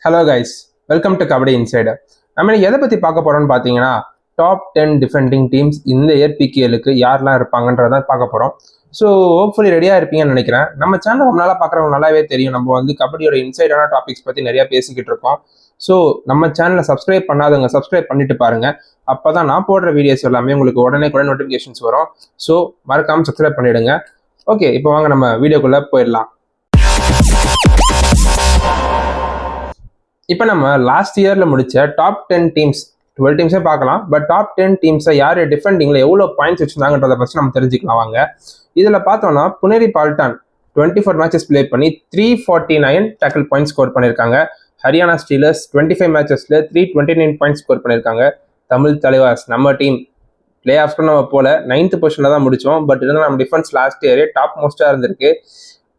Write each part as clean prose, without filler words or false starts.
Hello guys, welcome to kabaddi insider. நம்ம எதை பற்றி பார்க்க போகிறோம்னு பார்த்தீங்கன்னா, டாப் 10 டிஃபெண்டிங் டீம்ஸ் இந்த இயர் பிகேலுக்கு யாரெல்லாம் இருப்பாங்கன்றதான் பார்க்க போகிறோம். ஸோ ஹோப்ஃபுல்லி ரெடியாக இருப்பீங்கன்னு நினைக்கிறேன். நம்ம சேனல் ரொம்ப நாளாக பார்க்குறவங்க நல்லாவே தெரியும், நம்ம வந்து கபடியோட இன்சைடான டாபிக்ஸ் பற்றி நிறையா பேசிக்கிட்டு இருக்கோம். ஸோ நம்ம சேனலை சப்ஸ்கிரைப் பண்ணாதவங்க சப்ஸ்கிரைப் பண்ணிட்டு பாருங்க. அப்போ தான் நான் போடுற வீடியோஸ் எல்லாமே உங்களுக்கு உடனே நோட்டிஃபிகேஷன்ஸ் வரும். ஸோ மறக்காமல் சப்ஸ்கிரைப் பண்ணிவிடுங்க. ஓகே, இப்போ வாங்க நம்ம வீடியோக்குள்ளே போயிடலாம். இப்போ நம்ம லாஸ்ட் இயரில் முடிச்ச டாப் 10 டீம்ஸ் 12 டீம்ஸே பார்க்கலாம். பட் டாப் 10 டீம்ஸை யார் டிஃபெண்டிங்கில் எவ்வளோ பாயிண்ட்ஸ் வச்சுருந்தாங்கன்றதை பற்றி நம்ம தெரிஞ்சுக்கலாம் வாங்க. இதில் பார்த்தோம்னா புனேரி பால்டான் 24 மேட்சஸ் பிளே பண்ணி 349 டேக்கிள் பாயிண்ட்ஸ் ஸ்கோர் பண்ணியிருக்காங்க. ஹரியானா ஸ்டீலர்ஸ் 25 மேட்சஸில் 329 பாயிண்ட்ஸ் ஸ்கோர் பண்ணியிருக்காங்க. தமிழ் தலைவாஸ் நம்ம டீம் பிளே ஆஃப்டர் நம்ம போல 9th பொசிஷனில் தான் முடித்தோம். பட் இருந்தால் நம்ம டிஃபென்ஸ் லாஸ்ட் இயரே டாப் மோஸ்ட்டாக இருந்திருக்கு.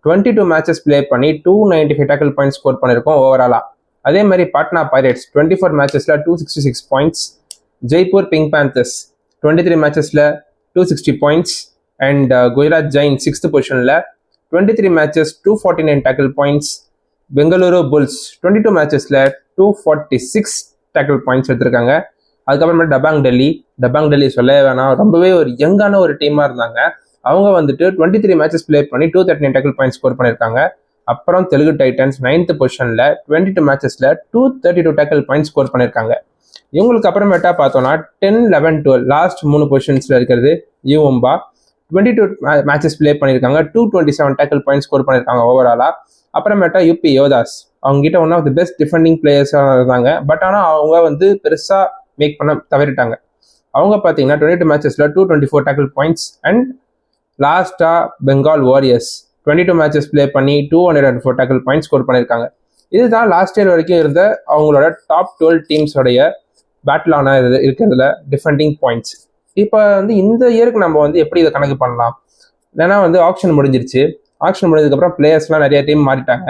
22 மேட்சஸ் பிளே பண்ணி 295 டேக்கிள் பாயிண்ட்ஸ் ஸ்கோர் பண்ணியிருக்கோம் ஓவராலாக. அதே மாதிரி பாட்னா பைரேட்ஸ் 24 மேட்சஸில் 266 பாயிண்ட்ஸ். ஜெய்ப்பூர் பிங்க் பேந்தர்ஸ் 23 மேட்சஸில் 260 points. And Gujarat giant 6th பொசிஷனில் 23 matches 249 tackle points. Bengaluru bulls 22 மேட்சஸில் 246 டேக்கிள் பாயிண்ட்ஸ் எடுத்திருக்காங்க. அதுக்கப்புறமா டபாங் டெல்லி சொல்ல வேணாம், ரொம்பவே ஒரு யங்கான ஒரு டீமாக இருந்தாங்க. அவங்க வந்துட்டு 23 மேட்சஸ் பிளே பண்ணி 239 டேக்கிள் பாயிண்ட்ஸ் ஸ்கோர் பண்ணியிருக்காங்க. அப்புறம் தெலுங்கு டைட்டன்ஸ் 9th பொசிஷனில் 22 மேட்சஸில் 232 டேக்கிள் பாயிண்ட்ஸ் ஸ்கோர் பண்ணியிருக்காங்க. இவங்களுக்கு அப்புறமேட்டா பார்த்தோன்னா 10, 11, 12 லாஸ்ட் 3 பொசிஷன்ஸில் இருக்கிறது யூஎம்பா 22 மேட்சஸ் பிளே பண்ணியிருக்காங்க. 227 டேக்கிள் பாயிண்ட்ஸ் ஸ்கோர் பண்ணியிருக்காங்க ஓவராலாக. அப்புறமேட்டா யூபி யோதாஸ் அவங்ககிட்ட one of the best defending பிளேயர்ஸாக இருந்தாங்க. பட் ஆனால் அவங்க வந்து பெருசாக மேக் பண்ண தவறிட்டாங்க. அவங்க பார்த்தீங்கன்னா 22 மேட்சஸில் 224 டேக்கிள் பாயிண்ட்ஸ். அண்ட் லாஸ்ட்டாக பெங்கால் வாரியர்ஸ் 22 மேட்சஸ் பிளே பண்ணி 204 டேக்கிள் பாயிண்ட்ஸ் ஸ்கோர் பண்ணியிருக்காங்க. இதுதான் லாஸ்ட் இயர் வரைக்கும் இருந்த அவங்களோட டாப் 12 டீம்ஸோடைய பேட்டிலான இருக்கிறதுல டிஃபெண்டிங் பாயிண்ட்ஸ். இப்போ வந்து இந்த இயருக்கு நம்ம வந்து எப்படி இதை கணக்கு பண்ணலாம்? ஏன்னா வந்து ஆக்ஷன் முடிஞ்சிருச்சு. ஆக்ஷன் முடிஞ்சதுக்கப்புறம் பிளேயர்ஸ்லாம் நிறைய டீம் மாறிட்டாங்க.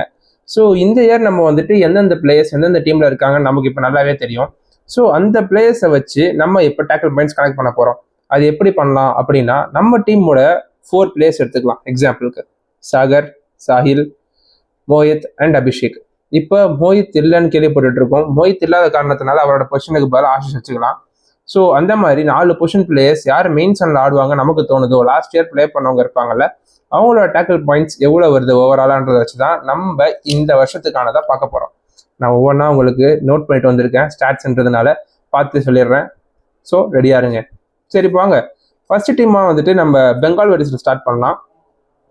ஸோ இந்த இயர் நம்ம வந்துட்டு எந்தெந்த பிளேயர்ஸ் எந்தெந்த டீமில் இருக்காங்கன்னு நமக்கு இப்போ நல்லாவே தெரியும். ஸோ அந்த பிளேயர்ஸை வச்சு நம்ம இப்போ டேக்கிள் பாயிண்ட்ஸ் கனெக்ட் பண்ண போகிறோம். அது எப்படி பண்ணலாம் அப்படின்னா, நம்ம டீமோட 4 பிளேயர்ஸ் எடுத்துக்கலாம். எக்ஸாம்பிளுக்கு சாகர், சாஹில், மோஹித் அண்ட் அபிஷேக். இப்போ மோஹித் இல்லைன்னு கேள்விப்பட்டு இருக்கோம். மோஹித் இல்லாத காரணத்தினால அவரோட பொசிஷனுக்கு பதிலாக ஆஷிஷ் வச்சுக்கலாம். ஸோ அந்த மாதிரி 4 பொசிஷன் பிளேயர்ஸ் யார் மெயின் சனில் ஆடுவாங்க நமக்கு தோணுதோ, லாஸ்ட் இயர் பிளே பண்ணவங்க இருப்பாங்கல்ல, அவங்களோட டேக்கிள் பாயிண்ட்ஸ் எவ்வளோ வருது ஓவராலான்றதை வச்சு தான் நம்ம இந்த வருஷத்துக்கானதாக பார்க்க போகிறோம். நான் ஒவ்வொன்றா உங்களுக்கு நோட் பண்ணிட்டு வந்திருக்கேன். ஸ்டாட்ஸ்ன்றதுனால பார்த்து சொல்லிடுறேன். ஸோ ரெடியாக இருங்க. சரி வாங்க, ஃபர்ஸ்ட் டீமாக வந்துட்டு நம்ம பெங்கால் வாரியர்ஸில் ஸ்டார்ட் பண்ணலாம்.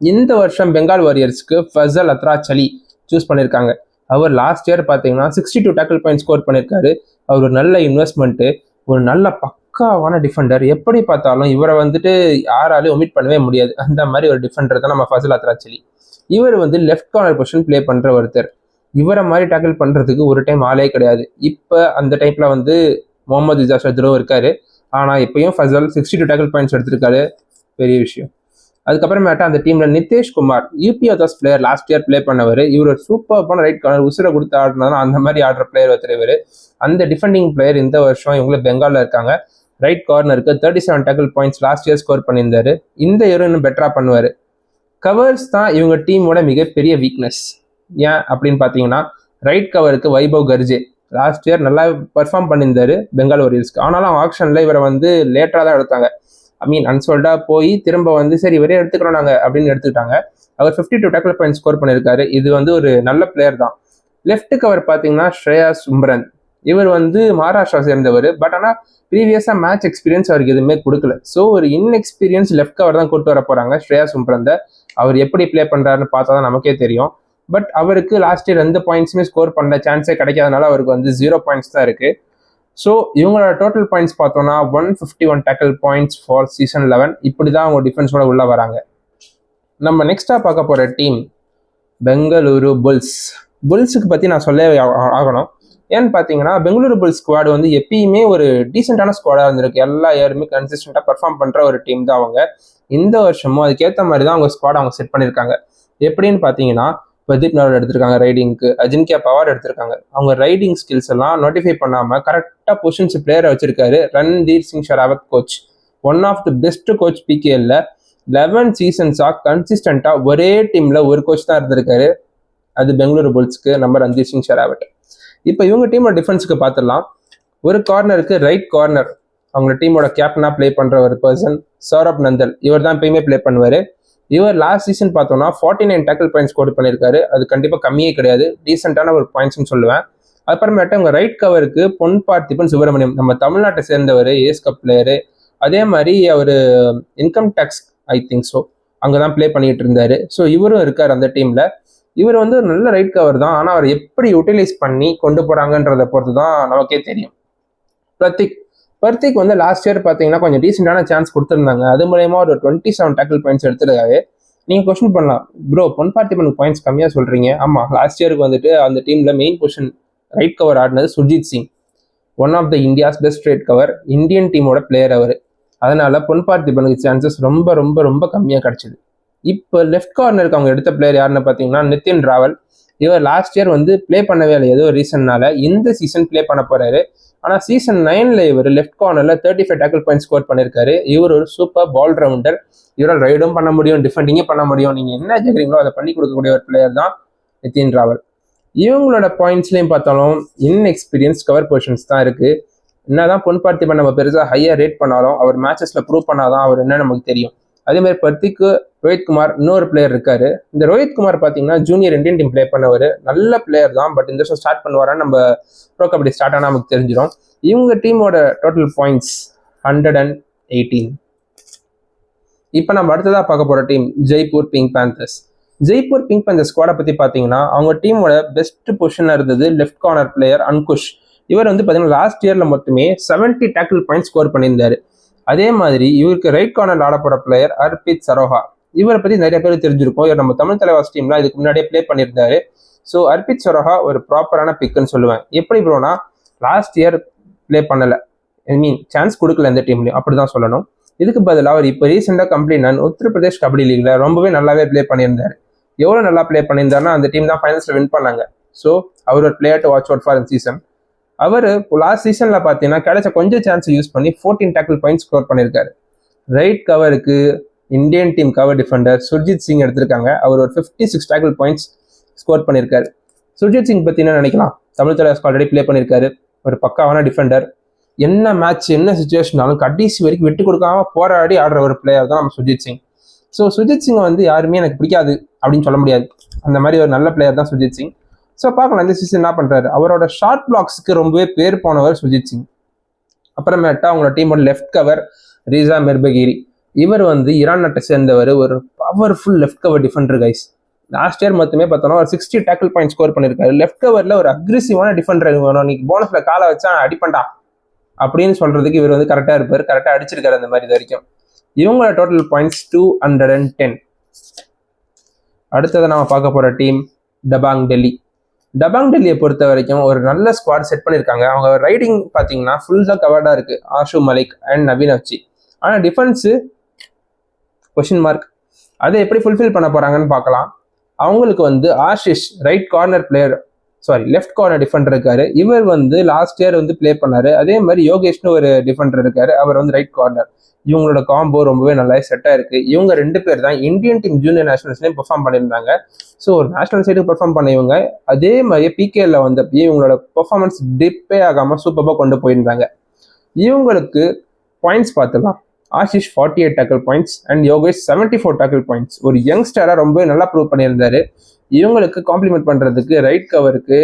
இந்த வருஷம் பெங்கால் வாரியர்ஸ்க்கு ஃபசல் அத்ராச்சலி சூஸ் பண்ணியிருக்காங்க. அவர் லாஸ்ட் இயர் பார்த்தீங்கன்னா 62 டேக்கிள் பாயிண்ட் ஸ்கோர் பண்ணியிருக்காரு. அவர் ஒரு நல்ல இன்வெஸ்ட்மெண்ட்டு, ஒரு நல்ல பக்காவான டிஃபெண்டர். எப்படி பார்த்தாலும் இவரை வந்துட்டு யாராலையும் ஒமிட் பண்ணவே முடியாது. அந்த மாதிரி ஒரு டிஃபெண்டர் தான் நம்ம ஃபசல் அத்ராச்சலி. இவர் வந்து லெஃப்ட் கார்னர் பொசிஷன் பிளே பண்ணுற ஒருத்தர். இவரை மாதிரி டேக்கிள் பண்ணுறதுக்கு ஒரு டைம் ஆளே கிடையாது. இப்போ அந்த டைப்பில் வந்து முகமது இஜாஸ் இருக்காரு. ஆனால் இப்பயும் ஃபசல் 62 டேக்கிள் பாயிண்ட்ஸ் எடுத்திருக்காரு. பெரிய விஷயம். அதுக்கப்புறமேட்டா அந்த டீம்ல Nitesh Kumar UP Yoddhas player last year play பண்ணவர். இவர் ஒரு சூப்பரான ரைட் கார்னர், உசுரை கொடுத்து ஆடினாலும் அந்த மாதிரி ஆடுற பிளேயர் ஒருத்தர் இவர். அந்த டிஃபெண்டிங் பிளேயர் இந்த வருஷம் இவங்கள பெங்காலில் இருக்காங்க. ரைட் கார்னருக்கு 37 tackle points last year score பண்ணியிருந்தாரு. இந்த இயரும் இன்னும் பெட்டரா பண்ணுவார். கவர்ஸ் தான் இவங்க டீமோட மிகப்பெரிய வீக்னஸ். ஏன் அப்படின்னு பார்த்தீங்கன்னா, ரைட் கவருக்கு வைபவ் கர்ஜே லாஸ்ட் இயர் நல்லா பர்ஃபார்ம் பண்ணியிருந்தாரு பெங்கால் வாரியர்ஸ்க்கு. ஆனாலும் ஆக்ஷனில் இவரை வந்து லேட்டராக தான் எடுத்தாங்க. அன்சோல்டா போய் திரும்ப வந்து சரி இவரே எடுத்துக்கிறோம் நாங்கள் அப்படின்னு எடுத்துக்கிட்டாங்க. அவர் 52 டேக்கிள் பாயிண்ட் ஸ்கோர் பண்ணியிருக்காரு. இது வந்து ஒரு நல்ல பிளேயர் தான். லெஃப்ட் கவர் பார்த்தீங்கன்னா ஸ்ரேயா சும்பரன். இவர் வந்து மகாராஷ்டிரா சேர்ந்தவர். பட் ஆனால் ப்ரீவியஸாக மேட்ச் எக்ஸ்பீரியன்ஸ் அவருக்கு எதுவுமே கொடுக்கல. ஸோ ஒரு இன்எக்ஸ்பீரியன்ஸ் லெஃப்ட் கவர் தான் கொண்டு வர போகிறாங்க ஸ்ரேயா சும்பரந்த. அவர் எப்படி பிளே பண்ணுறாருன்னு பார்த்தா தான் நமக்கே தெரியும். பட் அவருக்கு லாஸ்ட் இயர் எந்த பாயிண்ட்ஸுமே ஸ்கோர் பண்ண சான்ஸே கிடைக்காதனால அவருக்கு வந்து 0 பாயிண்ட்ஸ் தான் இருக்குது. ஸோ இவங்களோட டோட்டல் பாயிண்ட்ஸ் பார்த்தோன்னா 151 டேக்கிள் பாயிண்ட்ஸ் ஃபார் சீசன் 11. இப்படி தான் அவங்க டிஃபென்ஸோட உள்ள வராங்க. நம்ம நெக்ஸ்ட்டாக பார்க்க போகிற டீம் பெங்களூரு புல்ஸ். புல்ஸுக்கு பற்றி நான் சொல்ல ஆகணும். ஏன்னு பார்த்தீங்கன்னா, பெங்களூரு புல்ஸ் ஸ்குவாடு வந்து எப்பயுமே ஒரு டீசெண்டான ஸ்குவாடாக இருந்திருக்கு. எல்லா இயருமே கன்சிஸ்டண்ட்டாக பர்ஃபார்ம் பண்ணுற ஒரு டீம் தான் அவங்க. இந்த வருஷமும் அதுக்கேற்ற மாதிரி தான் அவங்க ஸ்குவாட் அவங்க செட் பண்ணியிருக்காங்க. எப்படின்னு பார்த்தீங்கன்னா, பிரதீப் நர்வால் எடுத்திருக்காங்க ரைடிங்க்கு, அஜின்கியா பவார் எடுத்திருக்காங்க. அவங்க ரைடிங் ஸ்கில்ஸ் எல்லாம் நோட்டிஃபை பண்ணாமல் கரெக்டாக பொசிஷன்ஸ் பிளேயரை வச்சிருக்காரு Randhir Singh Sehrawat coach. One of the best coach பிகேஎல்ல. 11 சீசன்ஸாக கன்சிஸ்டண்ட்டாக ஒரே டீமில் ஒரு கோச் தான் இருந்திருக்காரு. அது பெங்களூரு புல்ஸ்க்கு நம்ம ரன்தீர் சிங் ஷெராவத். இப்போ இவங்க டீமோட டிஃபென்ஸுக்கு பார்த்துடலாம். ஒரு கார்னருக்கு ரைட் கார்னர் அவங்க டீமோட கேப்டனா ப்ளே பண்ற ஒரு பர்சன் சௌரப் நந்தல். இவர் தான் எப்பயுமே ப்ளே பண்ணுவாரு. இவர் லாஸ்ட் சீசன் பார்த்தோம்னா 49 டேக்கிள் பாயிண்ட்ஸ் ஸ்கோர் பண்ணியிருக்காரு. அது கண்டிப்பாக கம்மியே கிடையாது, டீசென்டான ஒரு பாயிண்ட்ஸ்னு சொல்லுவேன். அப்புறமேட்டு அவங்க ரைட் கவருக்கு பொன் பார்த்திபன் சுப்பிரமணியம், நம்ம தமிழ்நாட்டை சேர்ந்தவர், ஏஸ் கப் பிளேயரு. அதே மாதிரி அவர் income tax I think so அங்கே தான் ப்ளே பண்ணிட்டு இருந்தாரு. ஸோ இவரும் இருக்கார் அந்த டீமில். இவர் வந்து ஒரு நல்ல ரைட் கவர் தான், ஆனால் அவர் எப்படி யூட்டிலைஸ் பண்ணி கொண்டு போகிறாங்கன்றதை பொறுத்து தான் நமக்கே தெரியும். பிரத்திக் வந்து லாஸ்ட் இயர் பார்த்தீங்கன்னா கொஞ்சம் டீசெண்டான சான்ஸ் கொடுத்துருந்தாங்க. அது மூலயமா ஒரு 27 டேக்கிள் பாயிண்ட்ஸ் எடுத்துருக்காரு. நீங்கள் கொஸ்டின் பண்ணலாம், ப்ரோ பொன் பார்த்திபனுக்கு பாயிண்ட்ஸ் கம்மியாக சொல்கிறீங்க. ஆமாம், லாஸ்ட் இயருக்கு வந்துட்டு அந்த டீமில் மெயின் பொசிஷன் ரைட் கவர் ஆடினது Surjeet Singh, one of the India's best right cover, Indian டீமோட பிளேயர் அவர். அதனால பொன் பார்த்திபனுக்கு சான்சஸ் ரொம்ப ரொம்ப ரொம்ப கம்மியாக கிடச்சிது. இப்போ லெஃப்ட் கார்னருக்கு அவங்க எடுத்த பிளேயர் யாருன்னு பார்த்தீங்கன்னா நிதின் ராவல். இவர் லாஸ்ட் இயர் வந்து ப்ளே பண்ணவே இல்லை, ஏதோ ரீசன்னால. இந்த சீசன் ப்ளே பண்ண போறாரு. ஆனால் சீசன் 9ல் இவர் லெஃப்ட் கார்னரில் 35 டேக்கிள் பாயிண்ட் ஸ்கோர் பண்ணியிருக்காரு. இவர் ஒரு சூப்பர் பால் ரவுண்டர். இவரால் ரைடும் பண்ண முடியும், டிஃபெண்டிங்கே பண்ண முடியும். நீங்கள் என்ன கேட்குறீங்களோ அதை பண்ணி கொடுக்கக்கூடிய ஒரு பிளேயர் தான் நிதின் ராவல். இவங்களோட பாயிண்ட்ஸ்லையும் பார்த்தாலும் இன்எக்ஸ்பீரியன்ஸ் கவர் பொசிஷன்ஸ் தான் இருக்குது. என்னதான் பொன் பார்த்திபன் நம்ம பெருசாக ஹையாக ரேட் பண்ணாலும் அவர் மேட்சஸில் ப்ரூவ் பண்ணாதான் அவர் என்ன நமக்கு தெரியும். அதே மாதிரி பிரத்திக்கு ரோஹித்குமார் இன்னொரு பிளேயர் இருக்காரு. இந்த ரோஹித்குமார் பார்த்தீங்கன்னா ஜூனியர் இந்தியன் டீம் ப்ளே பண்ணவர், நல்ல பிளேயர் தான். பட் இந்த வருஷம் ஸ்டார்ட் பண்ணுவாரான்னு நம்ம ப்ரோ கபடி ஸ்டார்ட் ஆனால் நமக்கு தெரிஞ்சிடும். இவங்க டீமோட டோட்டல் பாயிண்ட்ஸ் 118. இப்போ நம்ம அடுத்ததாக பார்க்க போகிற team Jaipur pink panthers. Jaipur pink panthers ஸ்குவாடை பற்றி பார்த்தீங்கன்னா அவங்க டீமோட பெஸ்ட் பொசிஷனாக இருந்தது லெஃப்ட் கார்னர் பிளேயர் அன்குஷ். இவர் வந்து பார்த்தீங்கன்னா லாஸ்ட் இயரில் மட்டுமே 70 டேக்கிள் பாயிண்ட் ஸ்கோர் பண்ணியிருந்தாரு. அதே மாதிரி இவருக்கு ரைட் கார்னர் ஆட போகிற பிளேயர் அர்பித் சரோஹா. இவரை பற்றி நிறைய பேர் தெரிஞ்சிருக்கும். இவர் நம்ம தமிழ் தலைவாஸ் டீம்லாம் இதுக்கு முன்னாடியே ப்ளே பண்ணியிருந்தாரு. ஸோ அர்பித் சரோஹா ஒரு ப்ராப்பரான பிக்குன்னு சொல்லுவேன். எப்படி ப்ரோனா, லாஸ்ட் இயர் ப்ளே பண்ணலை, ஐ மீன் சான்ஸ் கொடுக்கல எந்த டீம்லையும், அப்படி தான் சொல்லணும். இதுக்கு பதிலாக அவர் இப்போ ரீசெண்டாக கம்ப்ளீட் உத்தரப்பிரதேஷ் கபடி லீக்ல ரொம்பவே நல்லாவே ப்ளே பண்ணியிருந்தாரு. எவ்வளோ நல்லா ப்ளே பண்ணியிருந்தாருன்னா அந்த டீம் தான் ஃபைனல்ஸில் வின் பண்ணாங்க. ஸோ அவர் ஒரு player to watch out for இந்த சீசன். அவர் லாஸ்ட் சீசன்ல பார்த்தீங்கன்னா கிடைச்ச கொஞ்சம் சான்ஸ் யூஸ் பண்ணி 14 டேக்கிள் பாயிண்ட் ஸ்கோர் பண்ணியிருக்காரு. ரைட் கவருக்கு Indian team cover defender Surjeet Singh எடுத்திருக்காங்க. அவர் ஒரு 56 டேக்கிள் பாயிண்ட்ஸ் ஸ்கோர் பண்ணியிருக்காரு. சுர்ஜித் சிங் பற்றி என்ன நினைக்கலாம், தமிழ் தலைவாஸ் ஆல்ரெடி ப்ளே பண்ணியிருக்காரு. ஒரு பக்காவான டிஃபெண்டர். என்ன மேட்ச் என்ன சுச்சுவேஷனாலும் கடைசி வரைக்கும் விட்டு கொடுக்காம போராடி ஆடுற ஒரு பிளேயர் தான் நம்ம சுர்ஜித் சிங். ஸோ சுர்ஜித் சிங்கை வந்து யாருமே எனக்கு பிடிக்காது அப்படின்னு சொல்ல முடியாது. அந்த மாதிரி ஒரு நல்ல பிளேயர் தான் சுர்ஜித் சிங். ஸோ பார்க்கலாம் இந்த சீசன் என்ன பண்ணுறாரு. அவரோட ஷார்ட் பிளாக்ஸுக்கு ரொம்பவே பேர் போனவர் சுர்ஜித் சிங். அப்புறமேட்டா அவங்களோட டீமோட லெஃப்ட் கவர் ரிசா மிர்பகிரி. இவர் வந்து ஈரான் நாட்டை சேர்ந்தவர், ஒரு powerful left cover Defender guys. Last year மட்டுமே பார்த்தோம்னா ஒரு 60 டேக்கிள் பாயிண்ட் ஸ்கோர் பண்ணியிருக்காரு. லெஃப்ட் கவரில் ஒரு அக்ரெசிவான டிஃபெண்டர் வேணும், நீ போனஸில் காலை வச்சா அடிப்பண்டா அப்படின்னு சொல்றதுக்கு இவர் வந்து கரெக்டாக இருப்பார். கரெக்டாக அடிச்சிருக்காரு அந்த மாதிரி இது வரைக்கும். இவங்களோட டோட்டல் பாயிண்ட்ஸ் 210. அடுத்ததை நம்ம பார்க்க போகிற டீம் டபாங் டெல்லி. டபாங் டெல்லியை பொறுத்த வரைக்கும் ஒரு நல்ல ஸ்குவாட் செட் பண்ணியிருக்காங்க. அவங்க ரைடிங் பார்த்தீங்கன்னா ஃபுல்லாக கவர்டாக இருக்குது, ஆஷு மலிக் அண்ட் நவீன் அச்சி. ஆனால் டிஃபென்ஸு கொஷின் மார்க். அதை எப்படி ஃபுல்ஃபில் பண்ண போகிறாங்கன்னு பார்க்கலாம். அவங்களுக்கு வந்து Ashish right corner player, left corner Defender இருக்காரு. இவர் வந்து லாஸ்ட் இயர் வந்து ப்ளே பண்ணாரு. அதே மாதிரி யோகேஷ்னு ஒரு டிஃபெண்டர் இருக்காரு, அவர் வந்து ரைட் கார்னர். இவங்களோட காம்போ ரொம்பவே நல்லா செட்டாக இருக்கு. இவங்க 2 பேர் தான் இந்தியன் டீம் ஜூனியர் நேஷனல்ஸ்லேயும் பெர்ஃபார்ம் பண்ணியிருந்தாங்க. ஸோ ஒரு நேஷனல் சைடுக்கு பெர்ஃபார்ம் பண்ண இவங்க அதே மாதிரியே பிகேல வந்தப்போ இவங்களோட பெர்ஃபார்மன்ஸ் டிப்பே ஆகாமல் சூப்பராக கொண்டு போயிருந்தாங்க. இவங்களுக்கு பாயிண்ட்ஸ் பார்த்துலாம். Ashish 48 tackle points and Yogesh 74 tackle points. ஒரு யங்ஸ்டராக ரொம்பவே நல்லா ப்ரூவ் பண்ணியிருந்தாரு. இவங்களுக்கு காம்ப்ளிமெண்ட் பண்ணுறதுக்கு ரைட் கவருக்கு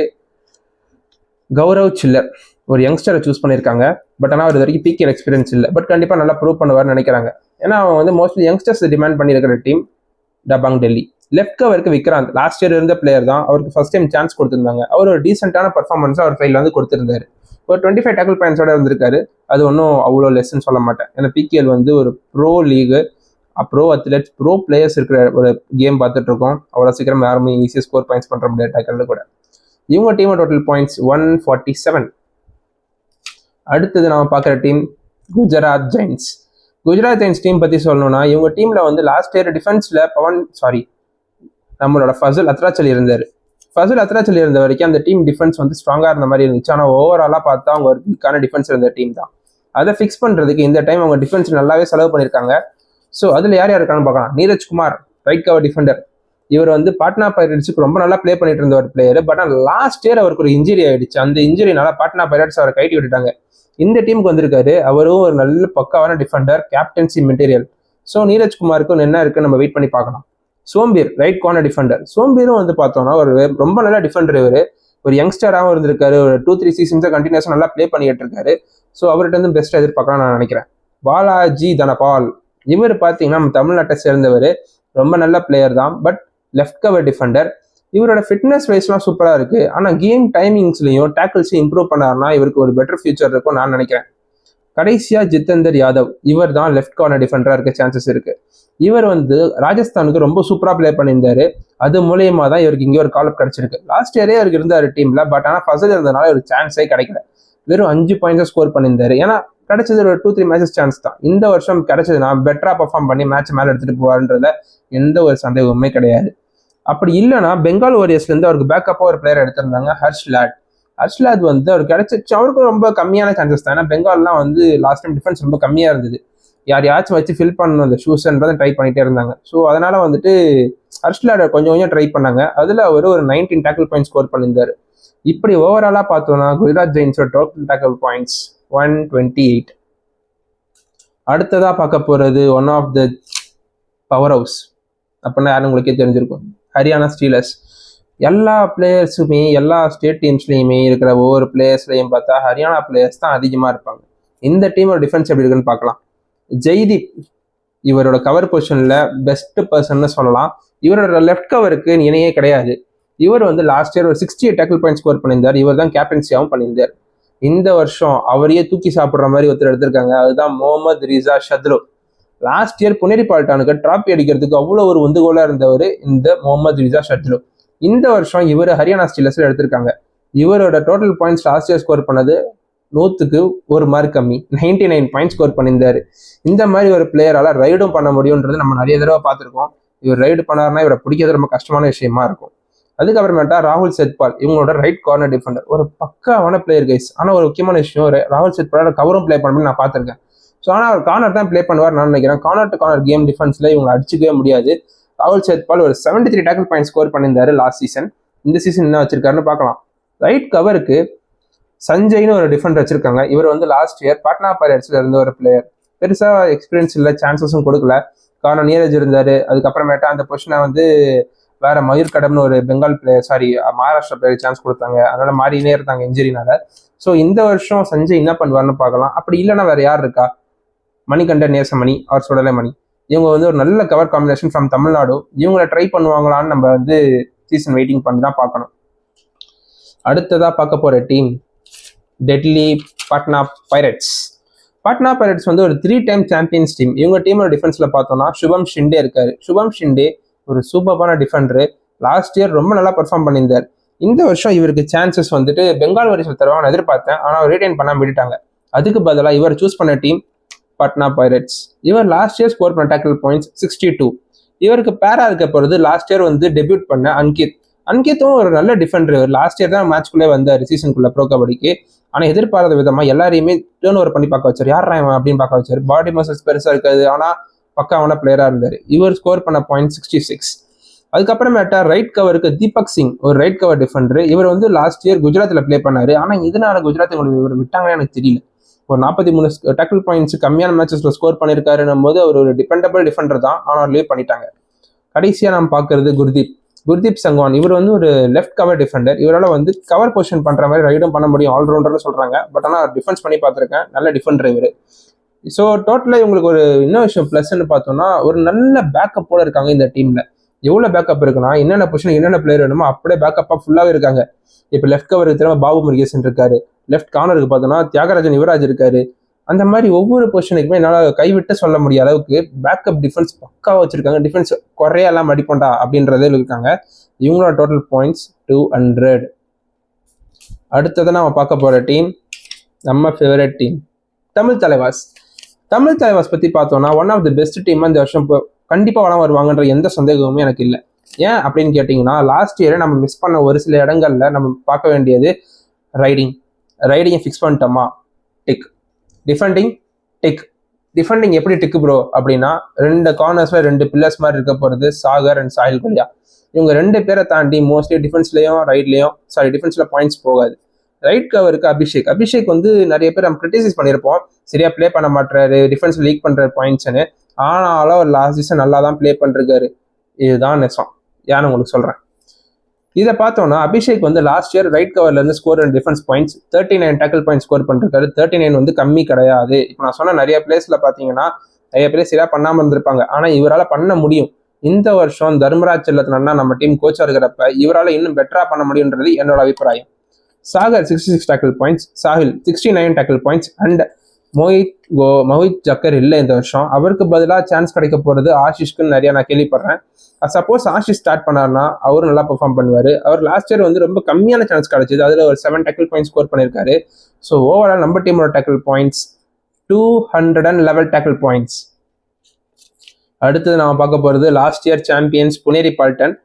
கௌரவ் சில்லர் ஒரு யங்ஸ்டரை சூஸ் பண்ணியிருக்காங்க. பட் ஆனால் அவர் வரைக்கும் பிகேல் எக்ஸ்பீரியன்ஸ் இல்லை. பட் கண்டிப்பாக நல்லா ப்ரூவ் பண்ணுவார்னு நினைக்கிறாங்க. ஏன்னா அவங்க வந்து மோஸ்ட்லி யங்ஸ்டர்ஸ் டிமாண்ட் பண்ணியிருக்கிற டீம் டபாங் டெல்லி. லெஃப்ட் கவருக்கு விக்ராந்த் லாஸ்ட் இயர் இருந்த பிளேயர் தான். அவருக்கு ஃபர்ஸ்ட் டைம் சான்ஸ் கொடுத்துருந்தாங்க. அவர் ஒரு டீசென்டான பர்ஃபார்மன்ஸாக அவர் சைடில் வந்து கொடுத்துருந்தாரு. ஒரு 25 டேக்கிள் பாயிண்ட்ஸோட இருந்திருக்காரு. அது ஒன்றும் அவ்வளோ லெஸ்ன்னு சொல்ல மாட்டேன். ஏன்னா பிகேஎல் வந்து ஒரு bro league, bro athletes, bro players இருக்கிற ஒரு கேம் பார்த்துட்டு இருக்கோம். அவ்வளோ சீக்கிரம் யாருமே ஈஸியாக ஸ்கோர் பாயிண்ட்ஸ் பண்ணுற முடியாது டேக்கிளில் கூட. இவங்க டீமோட டோட்டல் பாயிண்ட்ஸ் 147. அடுத்தது நம்ம பார்க்குற team Gujarat giants. Gujarat giants team பற்றி சொல்லணும்னா இவங்க டீமில் வந்து லாஸ்ட் இயர் டிஃபென்ஸில் நம்மளோட ஃபசல் அத்ராச்சல் இருந்தார். ஃபசல் அத்ராச்சல் இருந்த வரைக்கும் அந்த டீம் டிஃபென்ஸ் வந்து ஸ்ட்ராங்காக இருந்த மாதிரி இருந்துச்சு. ஆனால் ஓவராலாக பார்த்தா அவங்க ஒரு வீக்கான டிஃபென்ஸ் இருந்த டீம் தான். அதை ஃபிக்ஸ் பண்ணுறதுக்கு இந்த டைம் அவங்க டிஃபென்ஸ் நல்லாவே செலவு பண்ணியிருக்காங்க. ஸோ அதில் யார் யார் இருக்கான்னு பார்க்கலாம். Neeraj Kumar right cover Defender, இவர் வந்து பாட்னா பைரட்ஸுக்கு ரொம்ப நல்லா ப்ளே பண்ணிட்டு இருந்த ஒரு பிளேயர். பட் ஆனால் லாஸ்ட் இயர் அவருக்கு ஒரு இன்ஜுரி ஆயிடுச்சு. அந்த இன்ஜுரினால பாட்னா பைரட்ஸ் அவரை கைட்டி விட்டுட்டாங்க. இந்த டீமுக்கு வந்திருக்காரு. அவரும் ஒரு நல்ல பக்காவான டிஃபெண்டர், கேப்டன்சி மெட்டீரியல். ஸோ நீரஜ்குமாருக்கும் என்ன இருக்குன்னு நம்ம வெயிட் பண்ணி பார்க்கலாம். Sombir right corner Defender. சோம்பீரும் வந்து பார்த்தோம்னா ஒரு ரொம்ப நல்ல டிஃபெண்டர். இவர் ஒரு யங்ஸ்டராகவும் இருந்திருக்காரு. ஒரு 2-3 சீசன்ஸாக கண்டினியூஸாக நல்லா ப்ளே பண்ணிட்டு இருக்காரு. ஸோ அவர்கிட்ட வந்து பெஸ்ட் எதிர்பார்க்கலாம் நான் நினைக்கிறேன். பாலாஜி தனபால் இவர் பார்த்தீங்கன்னா நம்ம தமிழ்நாட்டை சேர்ந்தவர். ரொம்ப நல்ல பிளேயர் தான். But left cover Defender. இவரோட ஃபிட்னஸ் வைஸ்லாம் சூப்பராக இருக்கு. ஆனால் கேம் டைமிங்ஸ்லையும் டேக்கிள்ஸையும் இம்ப்ரூவ் பண்ணாருன்னா இவருக்கு ஒரு பெட்டர் ஃபியூச்சர் இருக்கும் நான் நினைக்கிறேன். கடைசியா ஜித்தேந்தர் யாதவ். இவர் தான் லெஃப்ட் கார்னர் டிஃபெண்டரா இருக்க சான்சஸ் இருக்கு. இவர் வந்து ராஜஸ்தானுக்கு ரொம்ப சூப்பரா ப்ளே பண்ணியிருந்தாரு. அது மூலியமா தான் இவருக்கு இங்கே ஒரு கால் அப் கிடைச்சிருக்கு. லாஸ்ட் இயரே அவருக்கு இருந்தார் டீம்ல. பட் ஆனால் ஃபசல் இருந்ததுனால ஒரு சான்ஸே கிடைக்கல. வெறும் 5 பாயிண்ட்ஸ் ஸ்கோர் பண்ணியிருந்தாரு. ஏன்னா கிடைச்சது ஒரு 2-3 மேட்சஸ் சான்ஸ் தான். இந்த வருஷம் கிடைச்சதுன்னா பெட்டரா பர்ஃபார்ம் பண்ணி மேட்ச் மேலே எடுத்துட்டு போவாருன்றதுல எந்த ஒரு சந்தேகமுமே கிடையாது. அப்படி இல்லைன்னா பெங்கால் வாரியர்ஸ்ல இருந்து அவருக்கு பேக்கப்பா ஒரு பிளேயர் எடுத்திருந்தாங்க, ஹர்ஷ்லாத் வந்து அவர் கிடைச்சிச்சு. அவருக்கும் ரொம்ப கம்மியான சான்சஸ் தான். ஏன்னா பெங்கால்லாம் வந்து லாஸ்ட் டைம் டிஃபென்ஸ் ரொம்ப கம்மியா இருந்தது. யாரையாச்சும் வச்சு ஃபில் பண்ணணும் அந்த ஷூஸ்ன்றதை ட்ரை பண்ணிட்டே இருந்தாங்க. ஸோ அதனால வந்துட்டு ஹர்ஷ்லாட் கொஞ்சம் கொஞ்சம் ட்ரை பண்ணாங்க. அதுல அவர் ஒரு 19 டேக்கிள் பாயிண்ட் ஸ்கோர் பண்ணியிருந்தாரு. இப்படி ஓவராலா பார்த்தோம்னா குஜராத் ஜெயின்ஸோட டோட்டல் டேக்கிள் பாயிண்ட்ஸ் 128. அடுத்ததா பார்க்க போறது one of the power house அப்படின்னா யாரும் உங்களுக்கே தெரிஞ்சிருக்கும், ஹரியானா ஸ்டீலர்ஸ். எல்லா பிளேயர்ஸுமே எல்லா ஸ்டேட் டீம்ஸ்லையுமே இருக்கிற ஒவ்வொரு பிளேயர்ஸ்லையும் பார்த்தா ஹரியானா பிளேயர்ஸ் தான் அதிகமாக இருப்பாங்க. இந்த டீமோட டிஃபென்ஸ் எப்படி இருக்குன்னு பார்க்கலாம். ஜெய்தீப் இவரோட கவர் பொசிஷனில் பெஸ்ட் பர்சன்னு சொல்லலாம். இவரோட லெஃப்ட் கவருக்கு இணையே கிடையாது. இவர் வந்து லாஸ்ட் இயர் ஒரு 68 டேக்கிள் பாயிண்ட் ஸ்கோர் பண்ணியிருந்தார். இவர் தான் கேப்டன்சியாகவும் பண்ணியிருந்தார். இந்த வருஷம் அவரையே தூக்கி சாப்பிட்ற மாதிரி ஒருத்தர் எடுத்திருக்காங்க. அதுதான் Mohammad Reza Shadloui. Last year Puneri பால்டானுக்கு டிராபி அடிக்கிறதுக்கு அவ்வளோ ஒரு உந்துகோலா இருந்தவர் இந்த முகமது ரிசா ஷத்ரு. இந்த வருஷம் இவர் ஹரியானா ஸ்டீலர்ஸ்ல எடுத்திருக்காங்க. இவரோட total points last year score பண்ணது 100க்கு 1 மார்க் கம்மி, 99 பாயிண்ட் ஸ்கோர் பண்ணியிருந்தாரு. இந்த மாதிரி ஒரு பிளேயரால ரைடும் பண்ண முடியும்ன்றது நம்ம நிறைய தடவை பார்த்துருக்கோம். இவர் ரைடு பண்ணாருன்னா இவரை பிடிக்கிறது ரொம்ப கஷ்டமான விஷயமா இருக்கும். அதுக்கப்புறமேட்டா ராகுல் செத்பால் இவங்களோட ரைட் கார்னர் டிஃபெண்டர். ஒரு பக்காவான பிளேயர் கைஸ். ஆனால் ஒரு முக்கியமான விஷயம், ராகுல் செத்பாலோட கவரும் பிளே பண்ணணும்னு நான் பார்த்துருக்கேன். ஸோ ஆனால் அவர் கார்னர் தான் ப்ளே பண்ணுவார் நான் நினைக்கிறேன். கார்னர் டு கார்னர் கேம் டிஃபென்ஸ்ல இவங்களை அடிச்சுக்கவே முடியாது. ராகுல் சேத்பால் ஒரு 73 டேக்கிள் பாயிண்ட் ஸ்கோர் பண்ணியிருந்தாரு லாஸ்ட் சீசன். இந்த சீசன் என்ன வச்சிருக்காருன்னு பார்க்கலாம். ரைட் கவருக்கு சஞ்சய்னு ஒரு டிஃபெண்டர் வச்சிருக்காங்க. இவர் வந்து லாஸ்ட் இயர் பாட்னா பைரட்ஸ்ல இருந்த ஒரு பிளேயர். பெருசா எக்ஸ்பீரியன்ஸ் இல்லை, சான்சஸும் கொடுக்கல. காரணம் நீரஜ் இருந்தாரு. அதுக்கப்புறமேட்டா அந்த பொசிஷனை வந்து வேற மயூர் கடம்னு ஒரு Bengal player, Maharashtra player chance கொடுத்தாங்க. அதனால மாறினே இருந்தாங்க இன்ஜுரினால. ஸோ இந்த வருஷம் சஞ்சய் என்ன பண்ணுவார்னு பார்க்கலாம். அப்படி இல்லைன்னா வேற யார் இருக்கா? மணிகண்டன் நேசமணி, அவர் சுடலை மணி. இவங்க வந்து ஒரு நல்ல கவர் காம்பினேஷன் ஃப்ரம் தமிழ்நாடு. இவங்களை ட்ரை பண்ணுவாங்களான்னு நம்ம வந்து சீசன் வெயிட்டிங் பண்ணி தான் பார்க்கணும். அடுத்ததாக பார்க்க போகிற team Delhi Patna pirates. Patna pirates வந்து ஒரு 3 டைம் சாம்பியன்ஸ் டீம். இவங்க டீமோட டிஃபென்ஸில் பார்த்தோம்னா சுபம் ஷிண்டே இருக்காரு. சுபம் ஷிண்டே ஒரு சூப்பரான டிஃபெண்டரு. லாஸ்ட் இயர் ரொம்ப நல்லா பெர்ஃபார்ம் பண்ணியிருந்தார். இந்த வருஷம் இவருக்கு சான்சஸ் வந்துட்டு பெங்கால் வாரியர்ஸ் தருவாங்கன்னு எதிர்பார்த்தேன். ஆனால் அவர் ரீடைன் பண்ணாமல் விட்டுட்டாங்க. அதுக்கு பதிலாக இவர் சூஸ் பண்ண டீம் பாட்னா பைரட்ஸ். இவர் லாஸ்ட் இயர் ஸ்கோர் பண்ண டேக்கிள் பாயிண்ட்ஸ் 62. இவருக்கு பேரா இருக்க போகிறது லாஸ்ட் இயர் வந்து டெபியூட் பண்ண அன்கித்தும் ஒரு நல்ல டிஃபெண்டர். இவர் லாஸ்ட் இயர் தான் மேட்ச்குள்ளே வந்தார் சீசனுக்குள்ள ப்ரோ கபடிக்கு. ஆனால் எதிர்பாராத விதமாக எல்லாரையுமே டேர்ன் ஓவர் பண்ணி பார்க்க வச்சார். யார் அப்படின்னு பார்க்க வச்சார். பாடி மசில்ஸ் பெருசாக இருக்காது, ஆனால் பக்காவான பிளேயராக இருந்தார். இவர் ஸ்கோர் பண்ண பாயிண்ட் 66. அதுக்கப்புறமேட்டா ரைட் கவருக்கு தீபக் சிங் ஒரு ரைட் கவர் டிஃபெண்டர். இவர் வந்து லாஸ்ட் இயர் குஜராத்தில் ப்ளே பண்ணாரு. ஆனால் இதனால குஜராத் உங்களுக்கு இவர் விட்டாங்கன்னு எனக்கு தெரியல. ஒரு 43 டேக்கிள் பாயிண்ட்ஸ் கம்மியான மேட்சஸ்ல ஸ்கோர் பண்ணியிருக்காருன்னும் போது அவர் ஒரு டிபெண்டபிள் டிஃபெண்டர் தான். ஆனால் லீவ் பண்ணிட்டாங்க. கடைசியாக நாம் பார்க்கறது குர்தீப் சங்வான். இவர் வந்து ஒரு லெஃப்ட் கவர் டிஃபெண்டர். இவரால் வந்து கவர் பொசிஷன் பண்ற மாதிரி ரைடும் பண்ண முடியும், ஆல்ரவுண்டர்னு சொல்றாங்க. பட் ஆனால் டிஃபென்ஸ் பண்ணி பார்த்துருக்கேன், நல்ல டிஃபெண்டர் இவர். ஸோ டோட்டலாக இவங்களுக்கு ஒரு இன்னொரு விஷயம் ப்ளஸ்ன்னு பார்த்தோம்னா ஒரு நல்ல பேக்கப் போல இருக்காங்க இந்த டீம்ல. எவ்வளோ பேக்கப் இருக்குன்னா என்னென்ன பொசிஷன் என்னென்ன பிளேயர் வேணுமோ அப்படியே பேக்கப்பாக ஃபுல்லாகவே இருக்காங்க. இப்போ லெஃப்ட் கவருக்கு திரும்ப பாபு முருகேசன் இருக்காரு. லெஃப்ட் கார்னருக்கு பார்த்தோம்னா தியாகராஜன் யுவராஜ் இருக்காரு. அந்த மாதிரி ஒவ்வொரு பொசிஷனுக்குமே என்னால் கைவிட்டு சொல்ல முடிய அளவுக்கு பேக்கப் டிஃபென்ஸ் பக்காவாக வச்சிருக்காங்க. டிஃபென்ஸ் குறையெல்லாம் அடிப்போண்டா அப்படின்றதே இருக்காங்க. இவங்களோட டோட்டல் பாயிண்ட்ஸ் 200. அடுத்ததை நம்ம பார்க்க போகிற டீம் நம்ம ஃபேவரட் டீம் தமிழ் தலைவாஸ் பற்றி பார்த்தோம்னா one of the best team இந்த வருஷம் கண்டிப்பாக வளம் வருவாங்கன்ற எந்த சந்தேகமுமே எனக்கு இல்லை. ஏன் அப்படின்னு கேட்டிங்கன்னா லாஸ்ட் இயரை நம்ம மிஸ் பண்ண ஒரு சில இடங்கள்ல நம்ம பார்க்க வேண்டியது ரைடிங்கை ஃபிக்ஸ் பண்ணிட்டோமா, டிக். Defending tick. டிஃபெண்டிங் எப்படி டிக்கு ப்ரோ அப்படின்னா, 2 கார்னர்ஸ்ல 2 பில்லர்ஸ் மாதிரி இருக்க போகிறது சாகர் அண்ட் சாஹில் குலியா. இவங்க 2 பேரை தாண்டி மோஸ்ட்லி டிஃபென்ஸ்ல பாயிண்ட்ஸ் போகாது. ரைட் கவருக்கு அபிஷேக் வந்து நிறைய பேர் நம்ம கிரிட்டிசைஸ் பண்ணியிருப்போம், சரியா ப்ளே பண்ண மாட்டாரு, டிஃபென்ஸ் லீக் பண்ற பாயிண்ட்ஸ்னு. ஆனாலும் ஒரு லாஸ்ட் சீசன் நல்லா தான் ப்ளே பண்ணிருக்காரு. இதுதான் நெசம், ஏன்னு உங்களுக்கு சொல்றேன். இதை பார்த்தோம்னா அபிஷேக் வந்து லாஸ்ட் இயர் ரைட் கவர்ல இருந்து score and defence points 39 tackle point score பண்ணிருக்காரு. 39 வந்து கம்மி கிடையாது. இப்போ நான் சொன்ன நிறைய பிளேஸ்ல பாத்தீங்கன்னா நிறைய பேர் சரியா பண்ணாம இருந்திருப்பாங்க, ஆனா இவரால் பண்ண முடியும். இந்த வருஷம் தர்மராஜ் செல்லத்தினா நம்ம டீம் கோச்சா இருக்கிறப்ப இவரால் இன்னும் பெட்டரா பண்ண முடியுன்றது என்னோட அபிப்பிராயம். Sagar 66 tackle points, Sahil 69 tackle points and Mohit Jakhar இல்லை இந்த வருஷம். அவருக்கு பதிலாக சான்ஸ் கிடைக்க போறது ஆஷிஷ்க்குன்னு நிறைய நான் கேள்விப்படுறேன். சப்போஸ் ஆஷிஷ் ஸ்டார்ட் பண்ணார்னா அவரும் நல்லா பெர்ஃபார்ம் பண்ணுவார். அவர் லாஸ்ட் இயர் வந்து ரொம்ப கம்மியான சான்ஸ் கிடைச்சது, அதில் ஒரு 7 டேக்கிள் பாயிண்ட்ஸ் ஸ்கோர் பண்ணியிருக்காரு. ஸோ ஓவரால் நம்ம டீமோட டேக்கிள் பாயிண்ட்ஸ் 211 டேக்கிள் பாயிண்ட்ஸ். அடுத்தது நாம பார்க்க போகிறது last year champions Puneri Paltan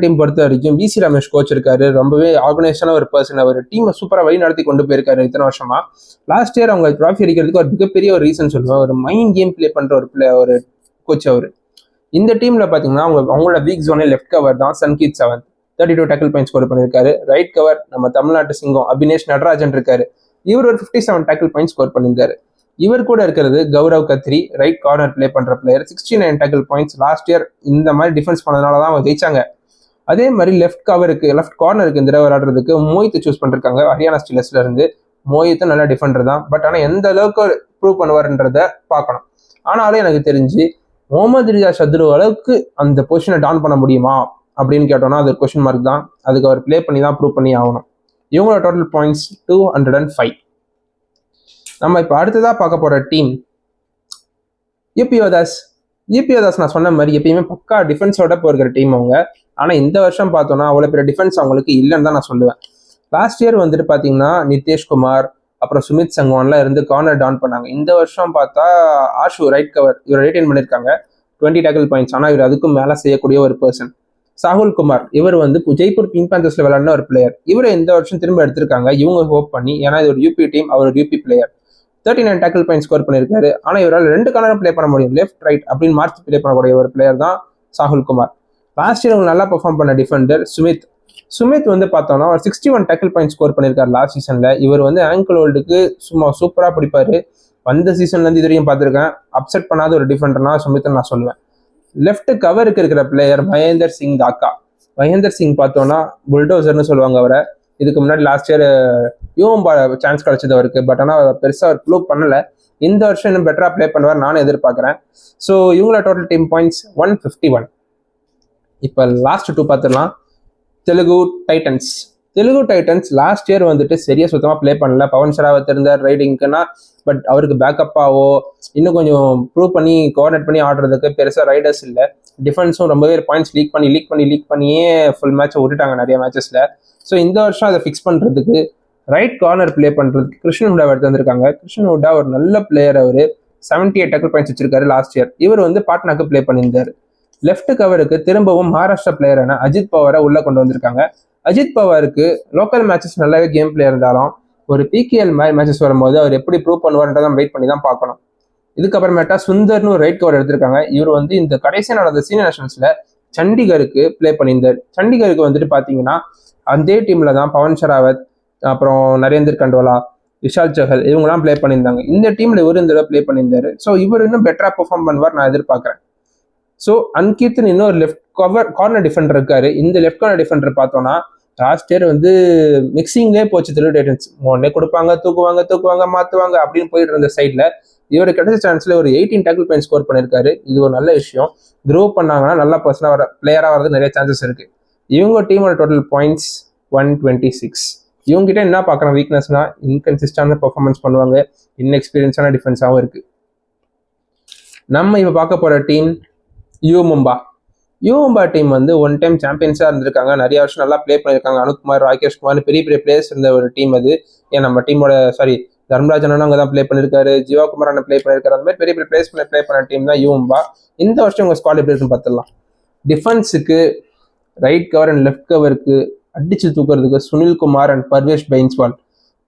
team பொறுத்த வரைக்கும் விசி ரமேஷ் கோச் இருக்காரு. ரொம்பவே ஆர்கனைஸ்டான ஒரு பர்சன். அவர் டீமை சூப்பராக வழி நடத்தி கொண்டு போயிருக்காரு இத்தனை வருஷமா. லாஸ்ட் இயர் அவங்க ட்ராஃபி அடிக்கிறதுக்கு ஒரு மிகப்பெரிய ஒரு ரீசன் சொல்லுவேன், ஒரு மைண்ட் கேம் பிளே பண்ற ஒரு கோச் அவர். இந்த டீம்ல பாத்தீங்கன்னா அவங்களோட வீக் ஜோனே லெஃப்ட் கவர் தான் சன்கீத் சவந்த் 32 டேக்கிள் பாயிண்ட் ஸ்கோர் பண்ணியிருக்காரு. ரைட் கவர் நம்ம தமிழ்நாட்டு சிங்கம் அபினேஷ் நடராஜன் இருக்காரு. இவர் ஒரு 57 டேக்கிள் பாயிண்ட் ஸ்கோர் பண்ணியிருக்காரு. இவர் கூட இருக்கிறது Gaurav Khatri, right corner play பண்ற player, 69 tackle points. Last year இந்த மாதிரி டிஃபென்ஸ் பண்ணதுனால தான் அவங்க ஜெயிச்சாங்க. அதே மாதிரி லெஃப்ட் கார்னருக்கு இந்த தடவை விளையாடுறதுக்கு மோஹித் சூஸ் பண்ணிருக்காங்க ஹரியானா ஸ்டீலர்ஸ்ல இருந்து. மோஹித்தும் நல்ல டிஃபெண்டர் தான், பட் ஆனால் எந்த அளவுக்கு ப்ரூவ் பண்ணுவார்ன்றத பார்க்கணும். ஆனாலும் எனக்கு தெரிஞ்சு முகமது ரியா சத்ரு அளவுக்கு அந்த பொசிஷனை டவுன் பண்ண முடியுமா அப்படின்னு கேட்டோம்னா அது கொஸ்டின் மார்க் தான். அதுக்கு அவர் பிளே பண்ணி தான் ப்ரூவ் பண்ணி ஆகணும். இவங்களோட டோட்டல் பாயிண்ட்ஸ் 205. நம்ம இப்போ அடுத்ததாக பார்க்க போற டீம் யூபி யோதாஸ். நான் சொன்ன மாதிரி எப்பயுமே பக்கா டிஃபென்ஸோட போகிற டீம் அவங்க. ஆனால் இந்த வருஷம் பார்த்தோம்னா அவ்வளோ பெரிய டிஃபென்ஸ் அவங்களுக்கு இல்லைன்னு தான் நான் சொல்லுவேன். லாஸ்ட் இயர் வந்துட்டு பார்த்தீங்கன்னா நிதிஷ்குமார் அப்புறம் சுமித் சங்வான்லாம் இருந்து கார்னர் டவுன் பண்ணாங்க. இந்த வருஷம் பார்த்தா ஆஷு ரைட் கவர் இவர் ரிட்டைன் பண்ணியிருக்காங்க 20 டேக்கிள் பாயிண்ட்ஸ். ஆனால் இவர் அதுக்கும் மேலே செய்யக்கூடிய ஒரு பர்சன். சாகுல் குமார் இவர் வந்து ஜெய்ப்பூர் பிங்க் பேந்தர்ஸ்ல விளையாடின ஒரு பிளேயர். இவரை இந்த வருஷம் திரும்ப எடுத்திருக்காங்க இவங்க ஹோப் பண்ணி, ஏன்னா இது ஒரு யூபி டீம், அவர் ஒரு UP player. 39 tackle point score பண்ணியிருக்காரு. ஆனால் இவரால் 2 கார்னரும் பிளே பண்ண முடியும், லெஃப்ட் ரைட் அப்படின்னு மாற்றி பிளே பண்ணக்கூடிய ஒரு பிளேயர் தான் சாகுல் குமார். லாஸ்ட் இயர் அவங்க நல்லா பெர்ஃபார்ம் பண்ண டிஃபெண்டர் சுமித் வந்து பார்த்தோம்னா ஒரு 61 டேக்கிள் பாயிண்ட் ஸ்கோர் பண்ணியிருக்காரு லாஸ்ட் சீசன்ல. இவர் வந்து ஆங்கிள் ஹோல்டுக்கு சும்மா சூப்பராக பிடிப்பாரு. வந்த சீசன்ல இருந்து இதுவரையும் பார்த்துருக்கேன், அப்செட் பண்ணாத ஒரு டிஃபெண்டர்னா சுமித் நான் சொல்லுவேன். லெஃப்ட் கவருக்கு இருக்கிற பிளேயர் மகேந்தர் சிங் பார்த்தோம்னா புல்டோசர்னு சொல்லுவாங்க அவரை. இதுக்கு முன்னாடி லாஸ்ட் இயர் யூஎம்பா சான்ஸ் கிடைச்சது அவருக்கு, பட் ஆனால் பெருசாக அவர் ப்ளூவ் பண்ணல. இந்த வருஷம் இன்னும் பெட்டரா பிளே பண்ணுவார் நானும் எதிர்பார்க்குறேன். ஸோ இவங்களோட டோட்டல் டீம் பாயிண்ட்ஸ் 151. இப்போ லாஸ்ட் 2 பார்த்துடலாம். தெலுங்கு டைட்டன்ஸ் லாஸ்ட் இயர் வந்துட்டு சரியா சுத்தமாக ப்ளே பண்ணல. பவன் ஷராவத் இருந்தார் ரைடிங்க்குன்னா, பட் அவருக்கு பேக்கப்பாவோ இன்னும் கொஞ்சம் ப்ரூவ் பண்ணி கோஆர்டினேட் பண்ணி ஆடுறதுக்கு பெருசாக ரைடர்ஸ் இல்லை. டிஃபென்ஸும் ரொம்பவே பாயிண்ட்ஸ் லீக் பண்ணியே ஃபுல் மேட்சை விட்டுட்டாங்க நிறைய மேட்சஸ்ல. ஸோ இந்த வருஷம் அதை ஃபிக்ஸ் பண்ணுறதுக்கு ரைட் கார்னர் பிளே பண்ணுறதுக்கு கிருஷ்ணன் ஹுடா எடுத்து வந்திருக்காங்க. கிருஷ்ணன் ஹுடா ஒரு நல்ல பிளேயர். அவர் 78 டேக்கிள் பாயிண்ட்ஸ் வச்சிருக்காரு லாஸ்ட் இயர். இவர் வந்து பாட்னாக்கு பிளே பண்ணியிருந்தாரு. லெஃப்ட் கவருக்கு திரும்பவும் மகாராஷ்டிரா பிளேயரான அஜித் பவாரை உள்ள கொண்டு வந்திருக்காங்க. அஜித் பவாருக்கு லோக்கல் மேட்சஸ் நல்லாவே கேம் பிளே இருந்தாலும் ஒரு பிகேஎல் மாதிரி மேட்சஸ் வரும்போது அவர் எப்படி ப்ரூவ் பண்ணுவார்ன்றதான் வெயிட் பண்ணி தான் பார்க்கணும். இதுக்கப்புறமேட்டா சுந்தர்னு ஒரு ரைட் கவர் எடுத்திருக்காங்க. இவர் வந்து இந்த கடைசியாக நடந்த சீனியர் நேஷனல்ஸ்ல சண்டிகருக்கு பிளே பண்ணியிருந்தார். சண்டிகருக்கு வந்துட்டு பார்த்தீங்கன்னா அதே டீம்ல தான் பவன் ஷராவத், அப்புறம் நரேந்தர் கண்டோலா, விஷால் சஹல் இவங்கெல்லாம் பிளே பண்ணியிருந்தாங்க. இந்த டீம்ல இவர் இந்த தடவை பிளே பண்ணியிருந்தாரு. ஸோ இவர் இன்னும் பெட்டரா பெர்ஃபார்ம் பண்ணுவார் நான் எதிர்பார்க்குறேன். ஸோ அன்கித்னு இன்னொரு லெஃப்ட் கார்னர் டிஃபெண்டர் இருக்காரு. இந்த லெஃப்ட் கார்னர் டிஃபெண்டர் பார்த்தோம்னா லாஸ்ட் இயர் வந்து மிக்சிங்லேயே போச்சு. தெலுங்கு டைட்டன்ஸ் ஒன்னே கொடுப்பாங்க, தூக்குவாங்க மாற்றுவாங்க அப்படின்னு போயிட்டு இருந்த சைட்ல இவருக்கு கிடைச்ச சான்ஸ்ல ஒரு 18 டேக்கிள் பாயிண்ட் ஸ்கோர் பண்ணியிருக்காரு. இது ஒரு நல்ல விஷயம். க்ரோ பண்ணாங்கன்னா நல்ல பர்சனாக பிளேயராக வரது நிறைய சான்சஸ் இருக்கு. இவங்க டீமோட டோட்டல் பாயிண்ட்ஸ் 126. இவங்க கிட்ட என்ன பார்க்குற வீக்னஸ்னா இன்கன்சிஸ்டான பெர்ஃபார்மன்ஸ் பண்ணுவாங்க, இன்எக்ஸ்பீரியன்ஸான டிஃபென்ஸாகவும் இருக்கு. நம்ம இப்போ பார்க்க போற டீம் யூமும்பா டீம் வந்து ஒன் டைம் சாம்பியன்ஸாக இருந்திருக்காங்க. நிறைய வருஷம் நல்லா பிளே பண்ணியிருக்காங்க. அனுக்குமார், ராகேஷ் குமார் பெரிய பிளேயர்ஸ் இருந்த ஒரு டீம் அது. ஏன் நம்ம டீமோட தர்மராஜ் அண்ணனும் அங்கே தான் பிளே பண்ணியிருக்காரு, ஜீவா குமார் அண்ணன் பிளே பண்ணியிருக்காரு. அந்த மாதிரி பெரிய பிளேஸ் பிளே பண்ண டீம் தான் யூமும்பா. இந்த வருஷம் உங்க ஸ்குவாட் எப்படி இருக்குன்னு பார்த்துடலாம். டிஃபென்ஸுக்கு ரைட் கவர் அண்ட் லெஃப்ட் கவருக்கு அடிச்சு தூக்குறதுக்கு Sunil Kumar and Parvesh Bhainswal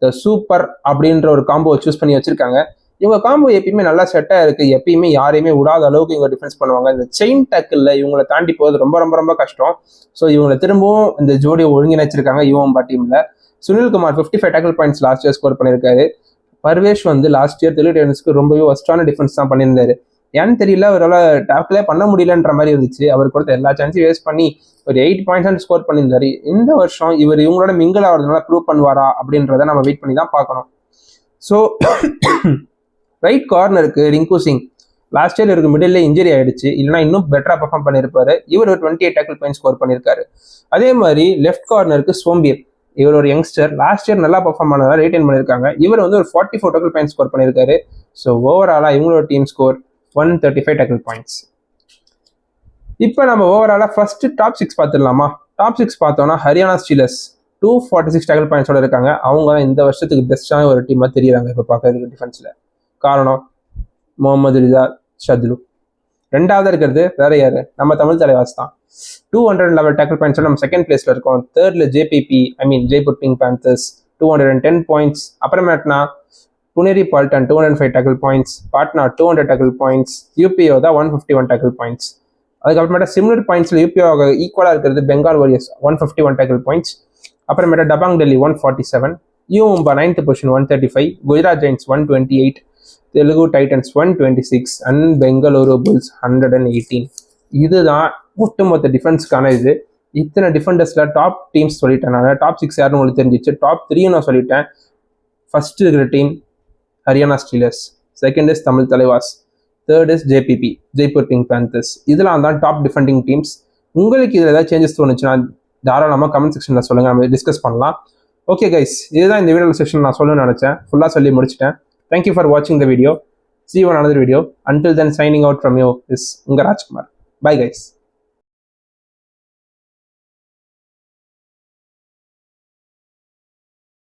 the super அப்படின்ற ஒரு காம்போ சூஸ் பண்ணி வச்சிருக்காங்க. இவங்க காம்போ எப்பயுமே நல்லா செட்டாக இருக்குது, எப்பயுமே யாரையுமே விடாத அளவுக்கு இவங்க டிஃபென்ஸ் பண்ணுவாங்க. இந்த செயின் டேக்கில் இவங்களை தாண்டி போகிறது ரொம்ப ரொம்ப ரொம்ப கஷ்டம். ஸோ இவங்களை திரும்பவும் இந்த ஜோடியை ஒருங்கிணைச்சிருக்காங்க யுவம்பா டீமில். Sunil Kumar 55 tackle points last year score பண்ணியிருக்காரு. பர்வேஷ் வந்து லாஸ்ட் இயர் டெல்லி டேர்னஸ்க்கு ரொம்பவே ஒஸ்டான டிஃபென்ஸ் தான் பண்ணியிருந்தாரு. ஏன்னு தெரியல, அவரால் டேக்கிளே பண்ண முடியலன்ற மாதிரி இருந்துச்சு. அவர் கொடுத்த எல்லா சான்ஸையும் வேஸ்ட் பண்ணி ஒரு 8 பாயிண்ட்ஸ் ஸ்கோர் பண்ணியிருந்தாரு. இந்த வருஷம் இவர் இவங்களோட மிங்கிள் ஆகிறதுனால ப்ரூவ் பண்ணுவாரா அப்படின்றத நம்ம வெயிட் பண்ணி தான் பார்க்கணும். ஸோ ரைட் கார்னருக்கு ரிங்கு சிங் லாஸ்ட் இயர் இவருக்கு மிடில் இன்ஜுரி ஆயிடுச்சு, இல்லைனா இன்னும் பெட்டரா பெர்ஃபார்ம் பண்ணியிருப்பாரு. இவர் ஒரு 28 டேக்கிள் பாயிண்ட் ஸ்கோர் பண்ணியிருக்காரு. அதே மாதிரி லெஃப்ட் கார்னருக்கு சோம்பீர், இவர் ஒரு யங்ஸ்டர், லாஸ்ட் இயர் நல்லா பெர்ஃபார்ம் பண்ணதால ரீடைன் பண்ணியிருக்காங்க. இவர் வந்து ஒரு 44 டேக்கிள் பாயிண்ட் ஸ்கோர் பண்ணியிருக்காரு. ஸோ ஓவராலா இவங்களோட டீம் ஸ்கோர் 135 டேக்கிள் பாயிண்ட்ஸ். இப்போ நம்ம ஓவராலா ஃபர்ஸ்ட் டாப் 6 பார்த்துடலாமா? டாப் 6 பார்த்தோம்னா ஹரியானா ஸ்டீலர்ஸ் 246 டேக்கிள் பாயிண்ட்ஸோட இருக்காங்க. அவங்க தான் இந்த வருஷத்துக்கு பெஸ்டான ஒரு டீமாக தெரியுறாங்க இப்போ பார்க்கறதுக்கு டிஃபென்ஸில். காரணம் முகமது ரிசா ஷத்லு. ரெண்டாவது இருக்கிறது வேற யாரு, நம்ம தமிழ் தலைவாஸ் தான். 211 டேக்கிள் பாயிண்ட்ஸோட நம்ம செகண்ட் பிளேஸ்ல இருக்கோம். தேர்ட்ல ஜெய்ப்பூர் பிங்க் பேந்தர்ஸ் 210 பாயிண்ட்ஸ். அப்புறமேட்னா Puneri Paltan 205 tackle points, Patna 200 tackle points, யூபிஓ தான் 151 டேக்கிள் பாயிண்ட்ஸ். அதுக்கப்புறமேட்டா சிமிலர் பாயிண்ட்ஸ்ல யூபிஓ ஈக்குவலாக இருக்கிறது பெங்கால் வாரியர்ஸ் 151 டேக்கிள் பாயிண்ட்ஸ். அப்புறமேட்டா டபாங் டெல்லி 147, யுவம்பா 9th position 135, Gujarat giants 128, Telugu titans 126 and Bengaluru bulls 118. இதுதான் ஒட்டுமொத்த டிஃபென்ஸ்க்கான இது. இத்தனை டிஃபெண்டர்ஸ்ல டாப் டீம்ஸ் சொல்லிட்டேன். நான் டாப் 6 யாருன்னு உங்களுக்கு தெரிஞ்சிச்சு. டாப் 3 நான் சொல்லிட்டேன். ஃபர்ஸ்ட் இருக்கிற team Haryana stealers, second is Tamil Thalaivas, third is Jaipur pink panthers. இதெல்லாம் தான் டாப் டிஃபெண்டிங் டீம்ஸ். உங்களுக்கு இதில் ஏதாவது சேஞ்சஸ் தோணுச்சுன்னா தாராளமாக கமெண்ட் செக்ஷனில் சொல்லுங்கள், நம்ம டிஸ்கஸ் பண்ணலாம். ஓகே கைஸ், இதுதான் இந்த வீடியோ செக்ஷன் நான் சொல்லணும்னு நினச்சேன். ஃபுல்லாக சொல்லி முடிச்சிட்டேன். Thank you for watching the video. See you on another video. Until then, signing out from you is Unga Rajkumar. Bye guys.